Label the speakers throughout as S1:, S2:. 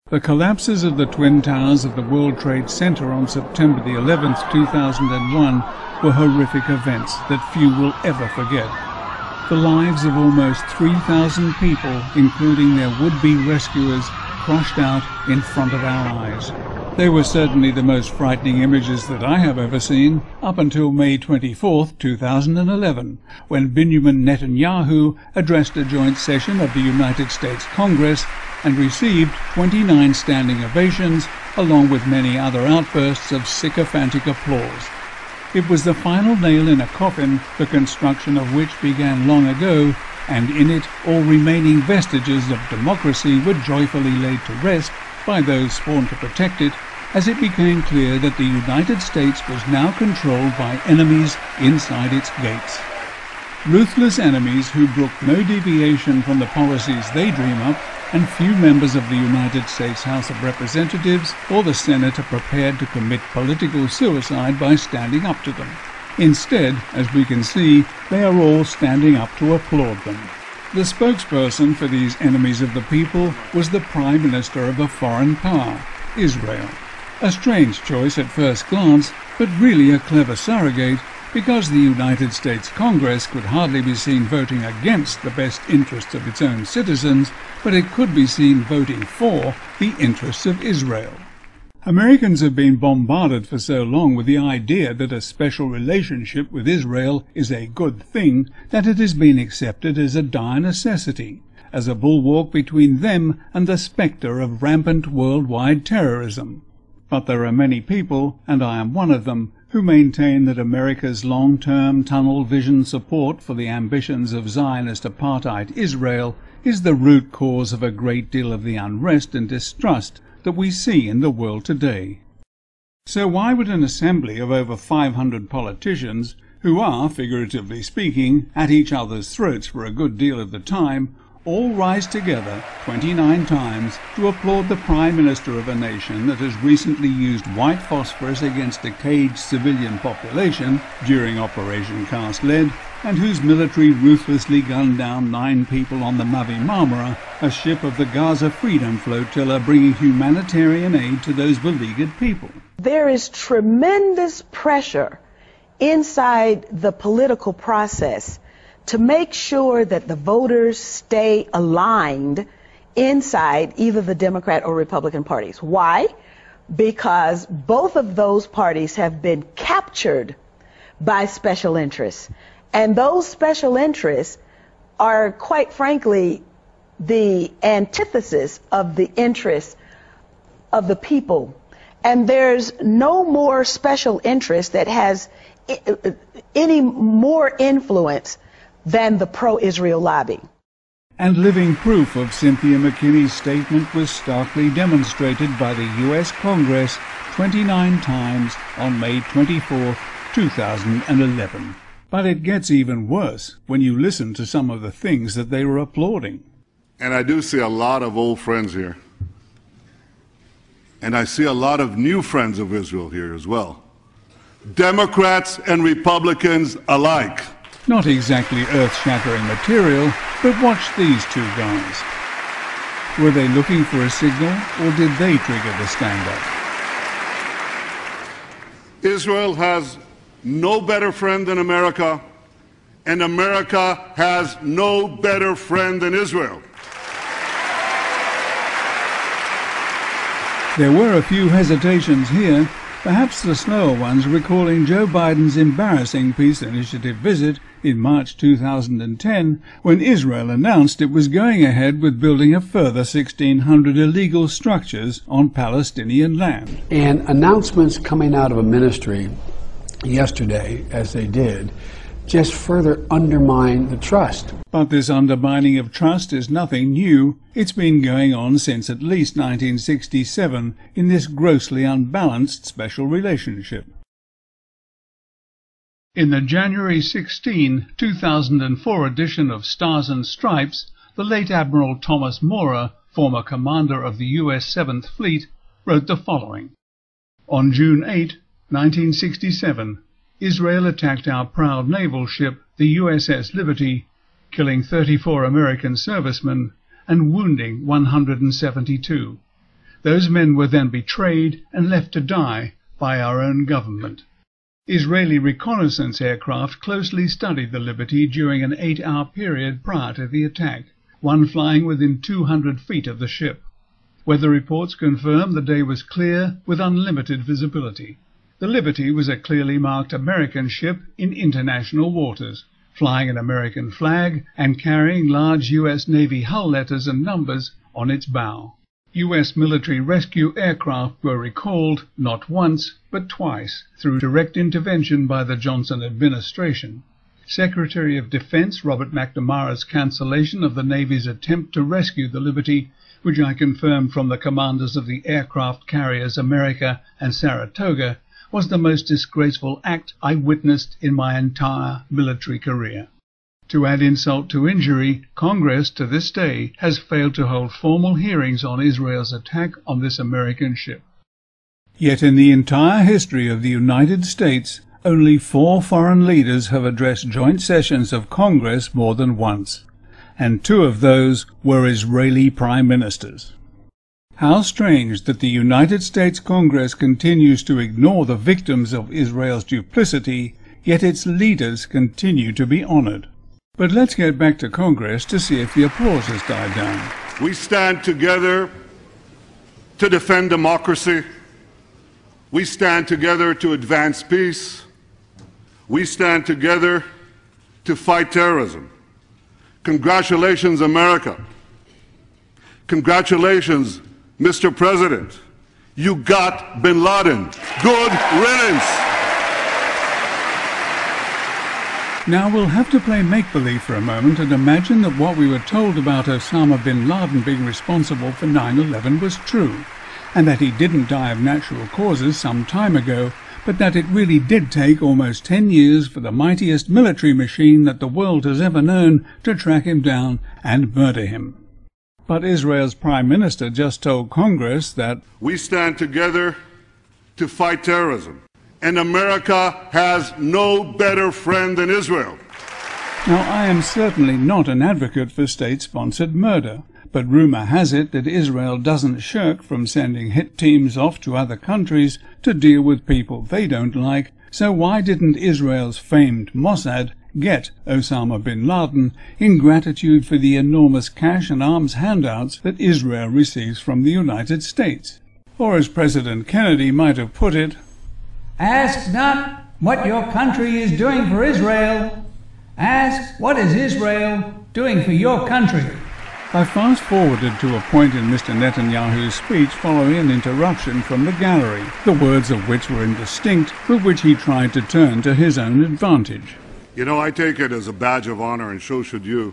S1: The collapses of the Twin Towers of the World Trade Center on September the 11th, 2001 were horrific events that few will ever forget. The lives of almost 3,000 people, including their would-be rescuers, crushed out in front of our eyes. They were certainly the most frightening images that I have ever seen, up until May 24th, 2011, when Benjamin Netanyahu addressed a joint session of the United States Congress and received 29 standing ovations, along with many other outbursts of sycophantic applause. It was the final nail in a coffin, the construction of which began long ago, and in it all remaining vestiges of democracy were joyfully laid to rest by those sworn to protect it, as it became clear that the United States was now controlled by enemies inside its gates. Ruthless enemies who brook no deviation from the policies they dream up, and few members of the United States House of Representatives or the Senate are prepared to commit political suicide by standing up to them. Instead, as we can see, they are all standing up to applaud them. The spokesperson for these enemies of the people was the Prime Minister of a foreign power, Israel. A strange choice at first glance, but really a clever surrogate, because the United States Congress could hardly be seen voting against the best interests of its own citizens, but it could be seen voting for the interests of Israel. Americans have been bombarded for so long with the idea that a special relationship with Israel is a good thing that it has been accepted as a dire necessity, as a bulwark between them and the spectre of rampant worldwide terrorism. But there are many people, and I am one of them, who maintain that America's long-term tunnel vision support for the ambitions of Zionist apartheid Israel is the root cause of a great deal of the unrest and distrust that we see in the world today. So why would an assembly of over 500 politicians, who are, figuratively speaking, at each other's throats for a good deal of the time, all rise together 29 times to applaud the Prime Minister of a nation that has recently used white phosphorus against a caged civilian population during Operation Cast Lead, and whose military ruthlessly gunned down 9 people on the Mavi Marmara, a ship of the Gaza Freedom Flotilla bringing humanitarian aid to those beleaguered people?
S2: There is tremendous pressure inside the political process to make sure that the voters stay aligned inside either the Democrat or Republican parties. Why? Because both of those parties have been captured by special interests. And those special interests are, quite frankly, the antithesis of the interests of the people. And there's no more special interest that has any more influence than the pro-Israel lobby.
S1: And living proof of Cynthia McKinney's statement was starkly demonstrated by the U.S. Congress 29 times on May 24, 2011. But it gets even worse when you listen to some of the things that they were applauding.
S3: And I do see a lot of old friends here. And I see a lot of new friends of Israel here as well. Democrats and Republicans alike.
S1: Not exactly earth-shattering material, but watch these two guys. Were they looking for a signal, or did they trigger the stand-up?
S3: Israel has no better friend than America, and America has no better friend than Israel.
S1: There were a few hesitations here, perhaps the slower ones recalling Joe Biden's embarrassing peace initiative visit in March 2010, when Israel announced it was going ahead with building a further 1,600 illegal structures on Palestinian land.
S4: And announcements coming out of a ministry yesterday, as they did, just further undermine the trust.
S1: But this undermining of trust is nothing new. It's been going on since at least 1967 in this grossly unbalanced special relationship. In the January 16, 2004 edition of Stars and Stripes, the late Admiral Thomas Maurer, former commander of the U.S. 7th Fleet, wrote the following. On June 8, 1967, Israel attacked our proud naval ship, the USS Liberty, killing 34 American servicemen and wounding 172. Those men were then betrayed and left to die by our own government. Israeli reconnaissance aircraft closely studied the Liberty during an 8-hour period prior to the attack, one flying within 200 feet of the ship. Weather reports confirm the day was clear with unlimited visibility. The Liberty was a clearly marked American ship in international waters, flying an American flag and carrying large U.S. Navy hull letters and numbers on its bow. U.S. military rescue aircraft were recalled not once but twice through direct intervention by the Johnson administration. Secretary of Defense Robert McNamara's cancellation of the Navy's attempt to rescue the Liberty, which I confirmed from the commanders of the aircraft carriers America and Saratoga, was the most disgraceful act I witnessed in my entire military career. To add insult to injury, Congress to this day has failed to hold formal hearings on Israel's attack on this American ship. Yet in the entire history of the United States, only 4 foreign leaders have addressed joint sessions of Congress more than once, and 2 of those were Israeli prime ministers. How strange that the United States Congress continues to ignore the victims of Israel's duplicity, yet its leaders continue to be honored. But let's get back to Congress to see if the applause has died down.
S3: We stand together to defend democracy. We stand together to advance peace. We stand together to fight terrorism. Congratulations, America. Congratulations, Mr. President. You got bin Laden. Good riddance.
S1: Now we'll have to play make-believe for a moment and imagine that what we were told about Osama bin Laden being responsible for 9/11 was true, and that he didn't die of natural causes some time ago, but that it really did take almost 10 years for the mightiest military machine that the world has ever known to track him down and murder him. But Israel's Prime Minister just told Congress that
S3: we stand together to fight terrorism. And America has no better friend than Israel.
S1: Now, I am certainly not an advocate for state-sponsored murder, but rumor has it that Israel doesn't shirk from sending hit teams off to other countries to deal with people they don't like, so why didn't Israel's famed Mossad get Osama bin Laden in gratitude for the enormous cash and arms handouts that Israel receives from the United States? Or as President Kennedy might have put it,
S5: ask not what your country is doing for Israel. Ask what is Israel doing for your country.
S1: I fast-forwarded to a point in Mr. Netanyahu's speech following an interruption from the gallery, the words of which were indistinct, but which he tried to turn to his own advantage.
S3: You know, I take it as a badge of honor, and so should you,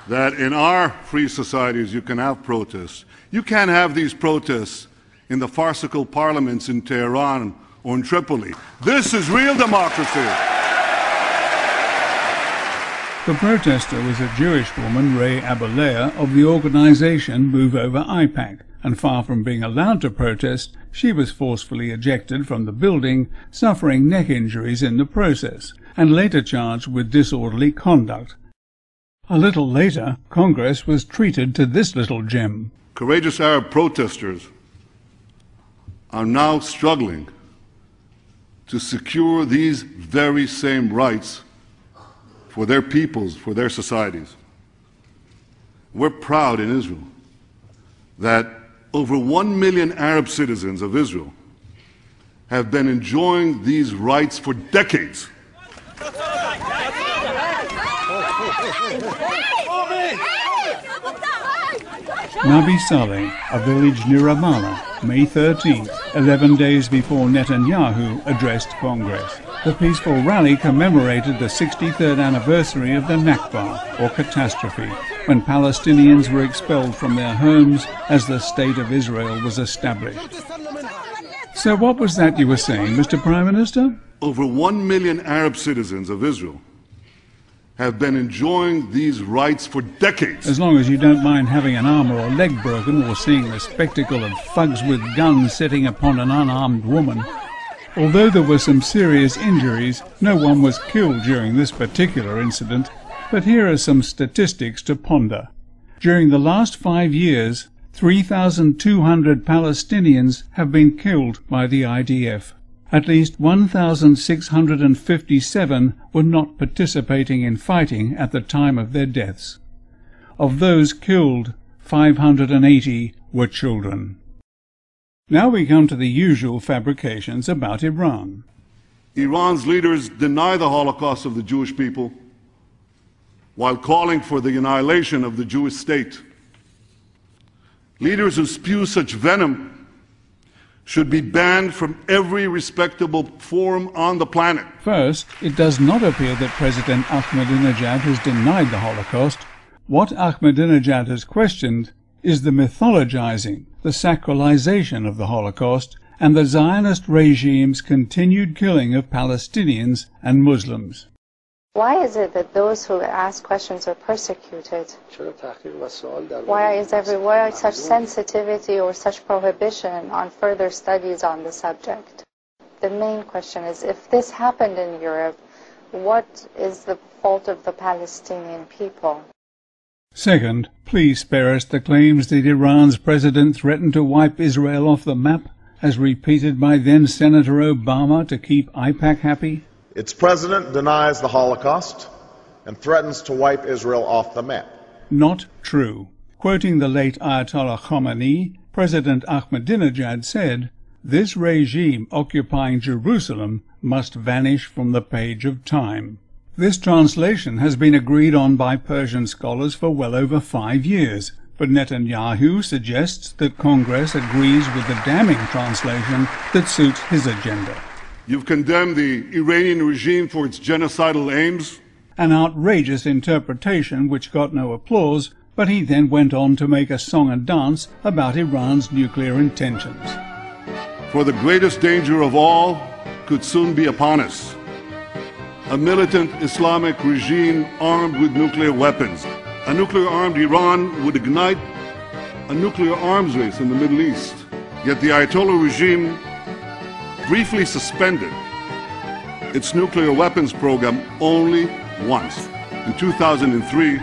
S3: that in our free societies you can have protests. You can't have these protests in the farcical parliaments in Tehran or in Tripoli. This is real democracy.
S1: The protester was a Jewish woman, Ray Abalea, of the organization Move Over AIPAC, and far from being allowed to protest, she was forcefully ejected from the building, suffering neck injuries in the process, and later charged with disorderly conduct. A little later, Congress was treated to this little gem.
S3: Courageous Arab protesters are now struggling to secure these very same rights for their peoples, for their societies. We're proud in Israel that over 1 million Arab citizens of Israel have been enjoying these rights for decades.
S1: Nabi Saleh, a village near Ramallah, May 13th, 11 days before Netanyahu addressed Congress. The peaceful rally commemorated the 63rd anniversary of the Nakba, or catastrophe, when Palestinians were expelled from their homes as the State of Israel was established. So what was that you were saying, Mr. Prime Minister?
S3: Over 1 million Arab citizens of Israel have been enjoying these rights for decades.
S1: As long as you don't mind having an arm or a leg broken or seeing the spectacle of thugs with guns sitting upon an unarmed woman. Although there were some serious injuries, no one was killed during this particular incident, but here are some statistics to ponder. During the last 5 years, 3,200 Palestinians have been killed by the IDF. At least 1,657 were not participating in fighting at the time of their deaths. Of those killed, 580 were children. Now we come to the usual fabrications about Iran.
S3: Iran's leaders deny the Holocaust of the Jewish people while calling for the annihilation of the Jewish state. Leaders who spew such venom should be banned from every respectable forum on the planet.
S1: First, it does not appear that President Ahmadinejad has denied the Holocaust. What Ahmadinejad has questioned is the mythologizing, the sacralization of the Holocaust, and the Zionist regime's continued killing of Palestinians and Muslims.
S6: Why is it that those who ask questions are persecuted? Why such sensitivity or such prohibition on further studies on the subject? The main question is, if this happened in Europe, what is the fault of the Palestinian people?
S1: Second, please spare us the claims that Iran's president threatened to wipe Israel off the map, as repeated by then-Senator Obama to keep AIPAC happy.
S7: Its president denies the Holocaust and threatens to wipe Israel off the map.
S1: Not true. Quoting the late Ayatollah Khomeini, President Ahmadinejad said, "This regime occupying Jerusalem must vanish from the page of time." This translation has been agreed on by Persian scholars for well over 5 years, but Netanyahu suggests that Congress agrees with the damning translation that suits his agenda.
S3: You've condemned the Iranian regime for its genocidal aims.
S1: An outrageous interpretation which got no applause, but he then went on to make a song and dance about Iran's nuclear intentions.
S3: For the greatest danger of all could soon be upon us. A militant Islamic regime armed with nuclear weapons. A nuclear-armed Iran would ignite a nuclear arms race in the Middle East. Yet the Ayatollah regime briefly suspended its nuclear weapons program only once, in 2003,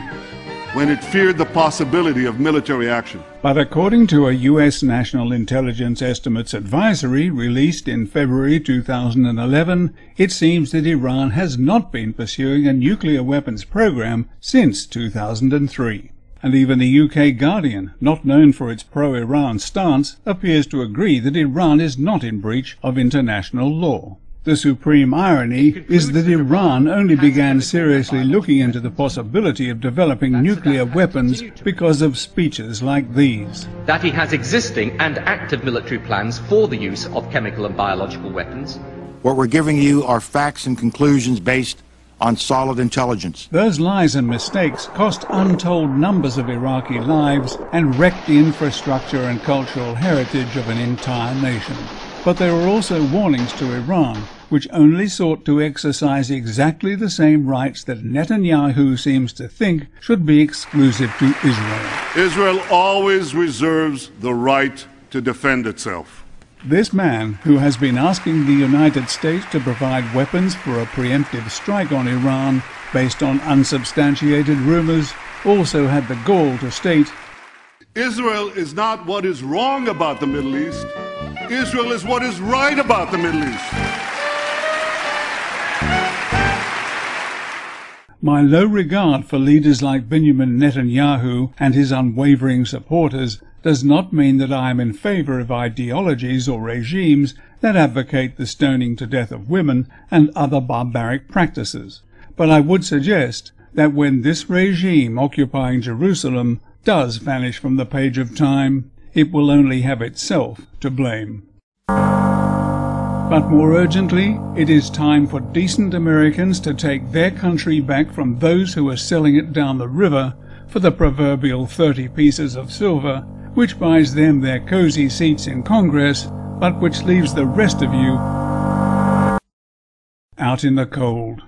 S3: when it feared the possibility of military action.
S1: But according to a U.S. National Intelligence Estimates Advisory released in February 2011, it seems that Iran has not been pursuing a nuclear weapons program since 2003. And even the UK Guardian, not known for its pro-Iran stance, appears to agree that Iran is not in breach of international law. The supreme irony is that Iran only began seriously looking into the possibility of developing nuclear weapons because of speeches like these.
S8: That he has existing and active military plans for the use of chemical and biological weapons.
S9: What we're giving you are facts and conclusions based on solid intelligence.
S1: Those lies and mistakes cost untold numbers of Iraqi lives and wrecked the infrastructure and cultural heritage of an entire nation. But there are also warnings to Iran, which only sought to exercise exactly the same rights that Netanyahu seems to think should be exclusive to Israel.
S3: Israel always reserves the right to defend itself.
S1: This man, who has been asking the United States to provide weapons for a preemptive strike on Iran based on unsubstantiated rumors, also had the gall to state,
S3: Israel is not what is wrong about the Middle East. Israel is what is right about the Middle East.
S1: My low regard for leaders like Benjamin Netanyahu and his unwavering supporters does not mean that I am in favor of ideologies or regimes that advocate the stoning to death of women and other barbaric practices. But I would suggest that when this regime occupying Jerusalem does vanish from the page of time, it will only have itself to blame. But more urgently, it is time for decent Americans to take their country back from those who are selling it down the river for the proverbial 30 pieces of silver, which buys them their cozy seats in Congress, but which leaves the rest of you out in the cold.